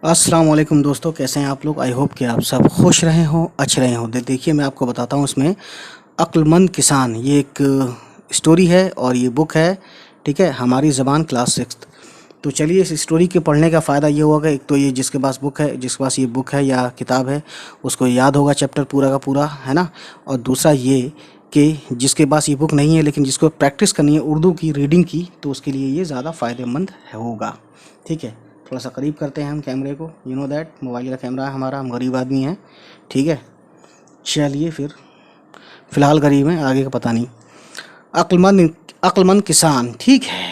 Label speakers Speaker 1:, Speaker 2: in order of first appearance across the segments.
Speaker 1: अस्सलाम वालेकुम दोस्तों, कैसे हैं आप लोग। आई होप कि आप सब खुश रहे हों, अच्छे रहे हों। देखिए, मैं आपको बताता हूँ इसमें अक्लमंद किसान, ये एक स्टोरी है और ये बुक है, ठीक है, हमारी ज़बान क्लास सिक्स्थ। तो चलिए, इस स्टोरी के पढ़ने का फ़ायदा ये होगा, एक तो ये जिसके पास बुक है, जिसके पास ये बुक है या किताब है, उसको याद होगा चैप्टर पूरा का पूरा, है ना। और दूसरा ये कि जिसके पास ये बुक नहीं है लेकिन जिसको प्रैक्टिस करनी है उर्दू की रीडिंग की, तो उसके लिए ये ज़्यादा फ़ायदेमंद होगा, ठीक है। थोड़ा सा करीब करते हैं हम कैमरे को, यू नो दैट मोबाइल का कैमरा है हमारा, हम गरीब आदमी हैं, ठीक है। चलिए फिर, फ़िलहाल गरीब हैं, आगे का पता नहीं। अक्लमंद अक्लमंद किसान, ठीक है।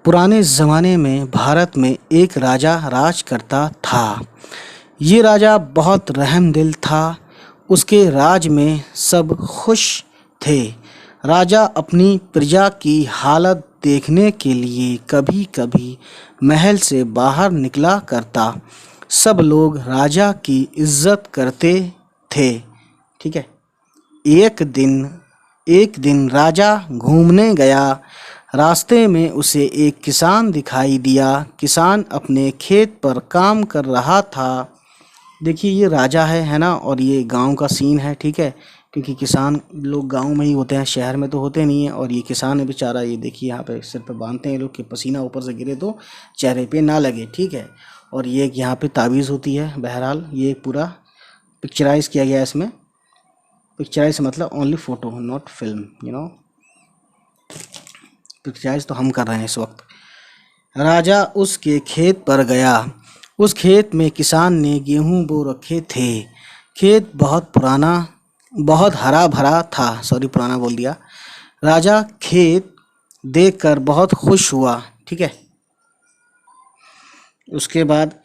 Speaker 1: पुराने ज़माने में भारत में एक राजा राज करता था। ये राजा बहुत रहमदिल था। उसके राज में सब खुश थे। राजा अपनी प्रजा की हालत देखने के लिए कभी कभी महल से बाहर निकला करता। सब लोग राजा की इज्जत करते थे, ठीक है। एक दिन एक दिन राजा घूमने गया। रास्ते में उसे एक किसान दिखाई दिया। किसान अपने खेत पर काम कर रहा था। देखिए, ये राजा है ना, और ये गांव का सीन है, ठीक है, क्योंकि किसान लोग गांव में ही होते हैं, शहर में तो होते नहीं हैं। और ये किसान है बेचारा, ये देखिए यहाँ पे सिर पे बांधते हैं लोग कि पसीना ऊपर से गिरे तो चेहरे पे ना लगे, ठीक है। और ये यहाँ पे ताबीज़ होती है। बहरहाल ये पूरा पिक्चराइज किया गया है इसमें। पिक्चराइज मतलब only photo, not film, you know. Picturise तो हम कर रहे हैं इस वक्त। राजा उसके खेत पर गया। उस खेत में किसान ने गेहूं बो रखे थे। खेत बहुत पुराना, बहुत हरा भरा था। सॉरी, पुराना बोल दिया। राजा खेत देखकर बहुत खुश हुआ, ठीक है। उसके बाद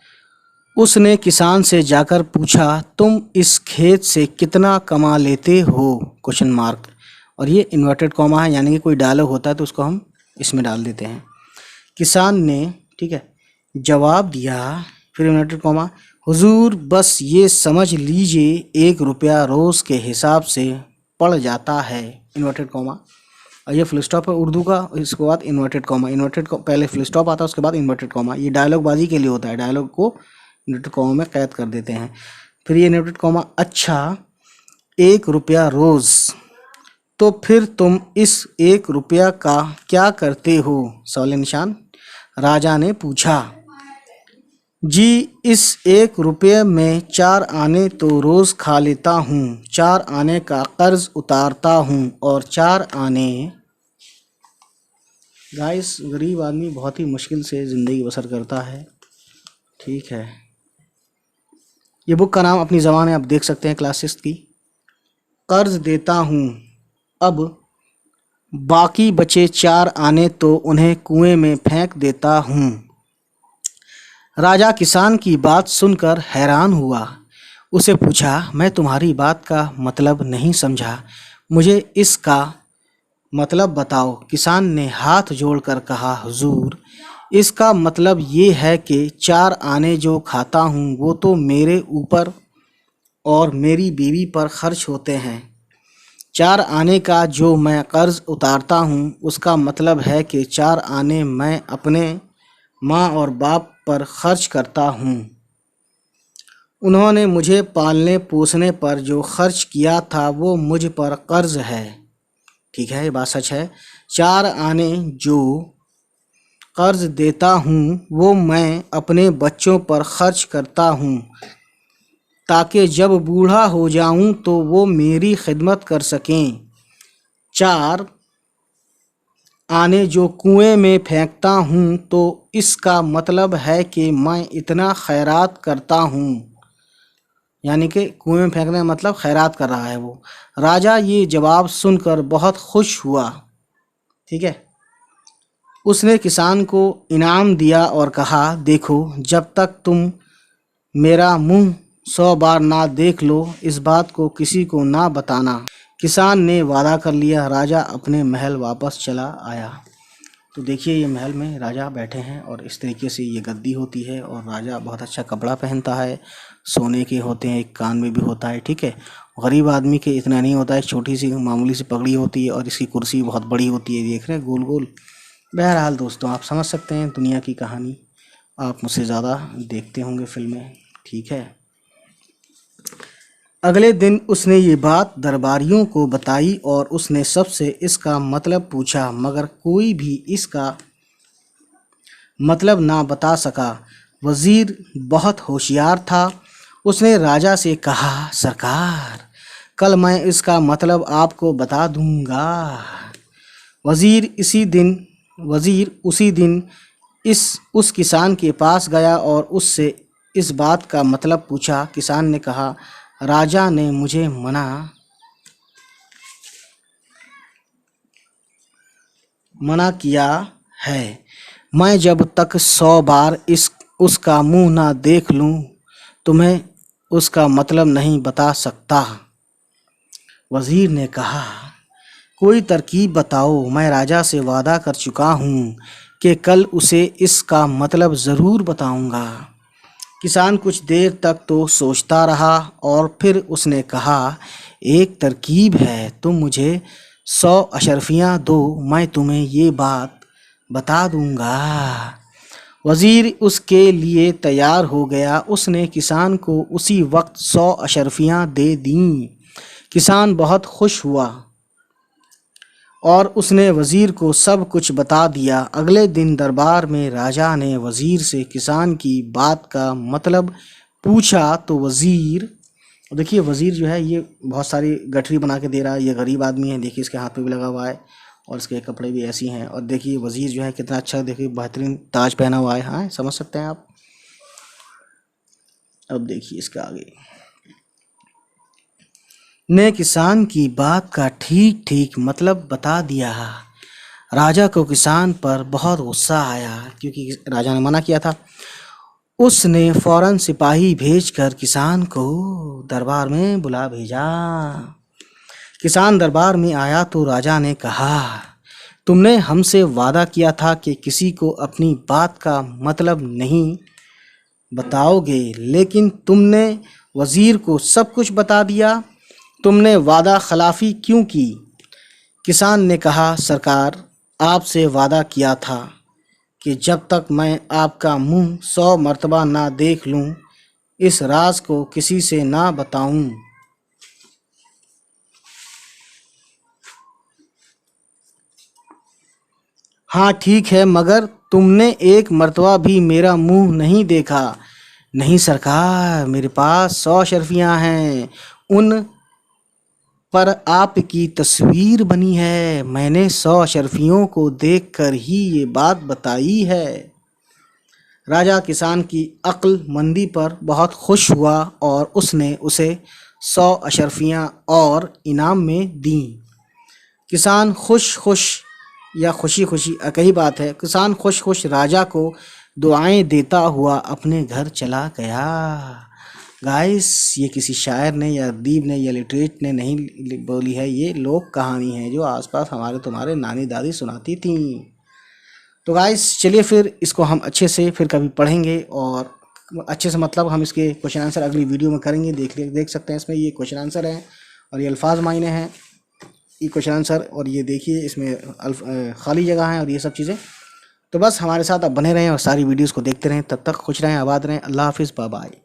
Speaker 1: उसने किसान से जाकर पूछा, तुम इस खेत से कितना कमा लेते हो, क्वेश्चन मार्क। और ये इन्वर्टेड कॉमा है, यानी कि कोई डायलॉग होता है तो उसको हम इसमें डाल देते हैं। किसान ने, ठीक है, जवाब दिया, फिर इन्वर्टेड कॉमा, हुजूर बस ये समझ लीजिए 1 रुपया रोज़ के हिसाब से पड़ जाता है, इन्वर्टेड कॉमा। और ये फुल स्टॉप है उर्दू का, इसके बाद इन्वर्टेड कॉमा, पहले फुल स्टॉप आता है, उसके बाद इन्वर्टेड कॉमा। ये डायलॉग बाजी के लिए होता है, डायलॉग को इन्वर्टेड कॉमा में कैद कर देते हैं। फिर ये इन्वर्टेड कॉमा, अच्छा 1 रुपया रोज़, तो फिर तुम इस 1 रुपया का क्या करते हो, सवाल निशान। राजा ने पूछा। जी, इस 1 रुपये में 4 आने तो रोज़ खा लेता हूँ, 4 आने का कर्ज उतारता हूँ, और 4 आने। गाइस, गरीब आदमी बहुत ही मुश्किल से ज़िंदगी बसर करता है, ठीक है। ये बुक का नाम अपनी ज़बान है, आप देख सकते हैं, क्लास 6 की। कर्ज देता हूँ, अब बाकी बचे 4 आने तो उन्हें कुएं में फेंक देता हूँ। राजा किसान की बात सुनकर हैरान हुआ। उसे पूछा, मैं तुम्हारी बात का मतलब नहीं समझा, मुझे इसका मतलब बताओ। किसान ने हाथ जोड़कर कहा, हुजूर इसका मतलब ये है कि 4 आने जो खाता हूँ वो तो मेरे ऊपर और मेरी बीवी पर खर्च होते हैं। 4 आने का जो मैं कर्ज उतारता हूँ उसका मतलब है कि 4 आने मैं अपने माँ और बाप पर खर्च करता हूँ। उन्होंने मुझे पालने पोसने पर जो खर्च किया था वो मुझ पर कर्ज है, ठीक है, ये बात सच है। 4 आने जो कर्ज देता हूँ वो मैं अपने बच्चों पर खर्च करता हूँ, ताकि जब बूढ़ा हो जाऊँ तो वो मेरी खिदमत कर सकें। 4 आने जो कुएं में फेंकता हूँ तो इसका मतलब है कि मैं इतना खैरात करता हूँ, यानी कि कुएं में फेंकने का मतलब खैरात कर रहा है वो। राजा ये जवाब सुनकर बहुत खुश हुआ, ठीक है। उसने किसान को इनाम दिया और कहा, देखो जब तक तुम मेरा मुंह 100 बार ना देख लो इस बात को किसी को ना बताना। किसान ने वादा कर लिया। राजा अपने महल वापस चला आया। तो देखिए, ये महल में राजा बैठे हैं और इस तरीके से ये गद्दी होती है, और राजा बहुत अच्छा कपड़ा पहनता है, सोने के होते हैं, एक कान में भी होता है, ठीक है। गरीब आदमी के इतना नहीं होता है, छोटी सी मामूली सी पगड़ी होती है, और इसकी कुर्सी बहुत बड़ी होती है, देख रहे हैं, गोल गोल। बहरहाल दोस्तों, आप समझ सकते हैं दुनिया की कहानी। आप मुझसे ज़्यादा देखते होंगे फिल्में, ठीक है। अगले दिन उसने ये बात दरबारियों को बताई और उसने सबसे इसका मतलब पूछा, मगर कोई भी इसका मतलब ना बता सका। वज़ीर बहुत होशियार था। उसने राजा से कहा, सरकार, कल मैं इसका मतलब आपको बता दूंगा। वज़ीर उसी दिन उस किसान के पास गया और उससे इस बात का मतलब पूछा। किसान ने कहा, राजा ने मुझे मना किया है। मैं जब तक 100 बार उसका मुंह ना देख लूं, तुम्हें उसका मतलब नहीं बता सकता। वज़ीर ने कहा, कोई तरकीब बताओ। मैं राजा से वादा कर चुका हूँ कि कल उसे इसका मतलब ज़रूर बताऊँगा। किसान कुछ देर तक तो सोचता रहा और फिर उसने कहा, एक तरकीब है, तुम मुझे 100 अशर्फियाँ दो, मैं तुम्हें ये बात बता दूँगा। वज़ीर उसके लिए तैयार हो गया। उसने किसान को उसी वक्त 100 अशर्फियाँ दे दीं। किसान बहुत खुश हुआ और उसने वज़ीर को सब कुछ बता दिया। अगले दिन दरबार में राजा ने वज़ीर से किसान की बात का मतलब पूछा तो देखिए वज़ीर जो है ये बहुत सारी गठरी बना के दे रहा है। ये गरीब आदमी है, देखिए इसके हाथ पे भी लगा हुआ है और इसके कपड़े भी ऐसी हैं। और देखिए वज़ीर जो है कितना अच्छा, देखिए बेहतरीन ताज पहना हुआ है। हाँ, समझ सकते हैं आप। अब देखिए इसके आगे, ने किसान की बात का ठीक ठीक मतलब बता दिया। राजा को किसान पर बहुत गुस्सा आया क्योंकि राजा ने मना किया था। उसने फौरन सिपाही भेजकर किसान को दरबार में बुला भेजा। किसान दरबार में आया तो राजा ने कहा, तुमने हमसे वादा किया था कि किसी को अपनी बात का मतलब नहीं बताओगे, लेकिन तुमने वज़ीर को सब कुछ बता दिया। तुमने वादा खिलाफ़ी क्यों की? किसान ने कहा, सरकार, आपसे वादा किया था कि जब तक मैं आपका मुंह 100 मर्तबा ना देख लूं, इस राज को किसी से ना बताऊं। हाँ ठीक है, मगर तुमने एक मर्तबा भी मेरा मुंह नहीं देखा। नहीं सरकार, मेरे पास 100 अशर्फियाँ हैं, उन पर आपकी तस्वीर बनी है। मैंने 100 अशर्फियों को देखकर ही ये बात बताई है। राजा किसान की अक्लमंदी पर बहुत खुश हुआ और उसने उसे 100 अशर्फियाँ और इनाम में दीं। किसान खुशी खुशी कई बात है, किसान खुश खुश राजा को दुआएं देता हुआ अपने घर चला गया। गाइस, ये किसी शायर ने या अदीब ने या लिटरेट ने नहीं बोली है, ये लोक कहानी है जो आसपास हमारे तुम्हारे नानी दादी सुनाती थी। तो गाइस चलिए फिर इसको हम अच्छे से फिर कभी पढ़ेंगे और अच्छे से मतलब हम इसके क्वेश्चन आंसर अगली वीडियो में करेंगे। देख सकते हैं इसमें ये क्वेश्चन आंसर है और ये अल्फाज मायने हैं, ये क्वेश्चन आंसर, और ये देखिए इसमें खाली जगह है और ये सब चीज़ें। तो बस हमारे साथ आप बने रहें और सारी वीडियोस को देखते रहें। तब तक खुश रहें, आबाद रहें। अल्लाह हाफिज़, बाय बाय।